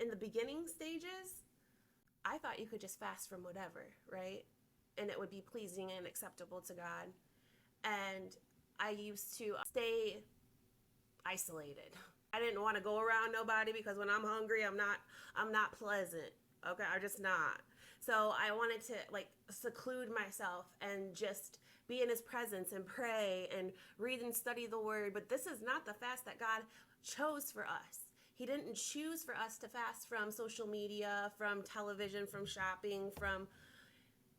in the beginning stages, I thought you could just fast from whatever, right? And it would be pleasing and acceptable to God. And I used to stay isolated. I didn't want to go around nobody because when I'm hungry, I'm not pleasant. Okay, I'm just not. So I wanted to like seclude myself and just be in his presence and pray and read and study the word. But this is not the fast that God chose for us. He didn't choose for us to fast from social media, from television, from shopping, from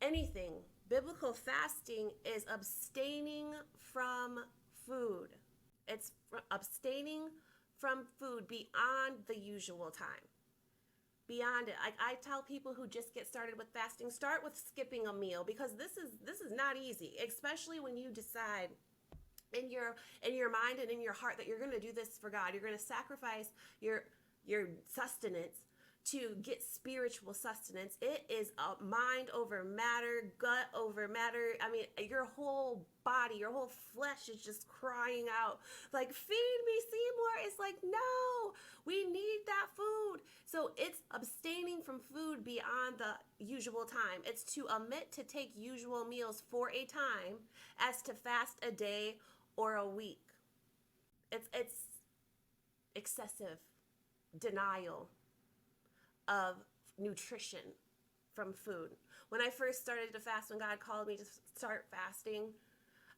anything. Biblical fasting is abstaining from food. It's abstaining from food beyond the usual time. Beyond it. I tell people who just get started with fasting, start with skipping a meal because this is not easy, especially when you decide in your mind and in your heart that you're going to do this for God. You're going to sacrifice your sustenance to get spiritual sustenance. It is a mind over matter, gut over matter. I mean, your whole body, your whole flesh is just crying out like, feed me, Seymour. It's like, no, we need that food. So it's abstaining from food beyond the usual time. It's to omit to take usual meals for a time as to fast a day or a week. It's excessive denial of nutrition from food. When I first started to fast, when God called me to start fasting,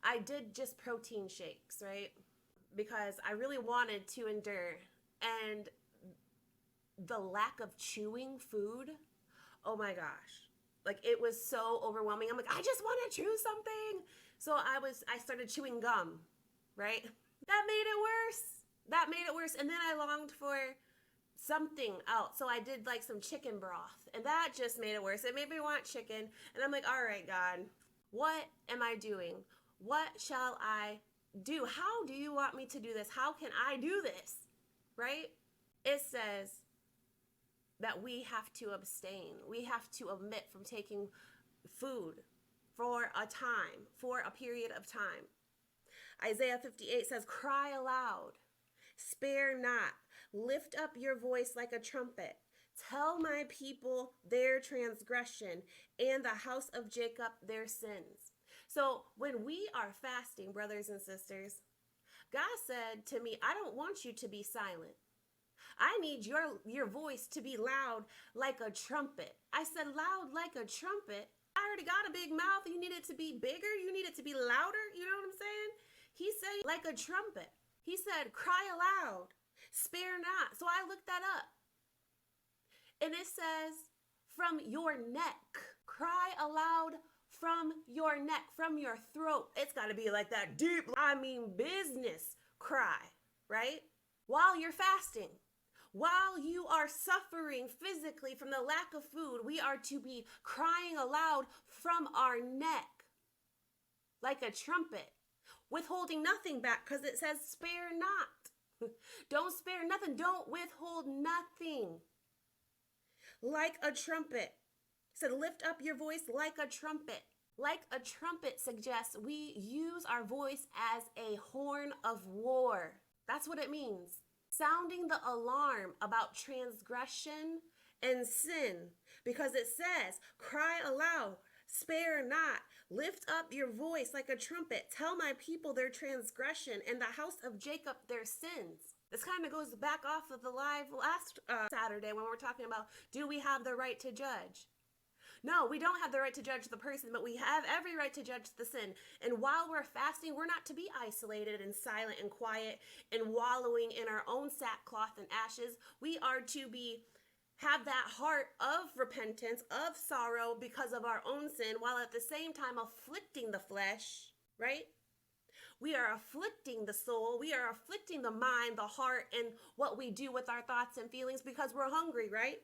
I did just protein shakes, right? Because I really wanted to endure. And the lack of chewing food, oh my gosh. Like it was so overwhelming. I'm like, I just want to chew something. So I started chewing gum, right? That made it worse. That made it worse. And then I longed for something else. So I did like some chicken broth, and that just made it worse. It made me want chicken. And I'm like, all right, God, what am I doing? What shall I do? How do you want me to do this? How can I do this? Right? It says that we have to abstain. We have to omit from taking food for a time, for a period of time. Isaiah 58 says, cry aloud, spare not, lift up your voice like a trumpet. Tell my people their transgression and the house of Jacob their sins. So when we are fasting, brothers and sisters, God said to me, I don't want you to be silent. I need your voice to be loud like a trumpet. I said loud like a trumpet. I already got a big mouth. You need it to be bigger. You need it to be louder. You know what I'm saying? He said like a trumpet. He said cry aloud, spare not. So I looked that up. And it says from your neck. Cry aloud from your neck, from your throat. It's got to be like that deep, business cry, right? While you're fasting. While you are suffering physically from the lack of food, we are to be crying aloud from our neck like a trumpet, withholding nothing back because it says spare not. Don't spare nothing. Don't withhold nothing. Like a trumpet. It said lift up your voice like a trumpet. Like a trumpet suggests we use our voice as a horn of war. That's what it means. Sounding the alarm about transgression and sin, because it says, cry aloud, spare not, lift up your voice like a trumpet, tell my people their transgression and the house of Jacob their sins. This kind of goes back off of the live last Saturday when we're talking about, do we have the right to judge? No, we don't have the right to judge the person, but we have every right to judge the sin. And while we're fasting, we're not to be isolated and silent and quiet and wallowing in our own sackcloth and ashes. We are to have that heart of repentance, of sorrow because of our own sin, while at the same time afflicting the flesh, right? We are afflicting the soul. We are afflicting the mind, the heart, and what we do with our thoughts and feelings because we're hungry, right?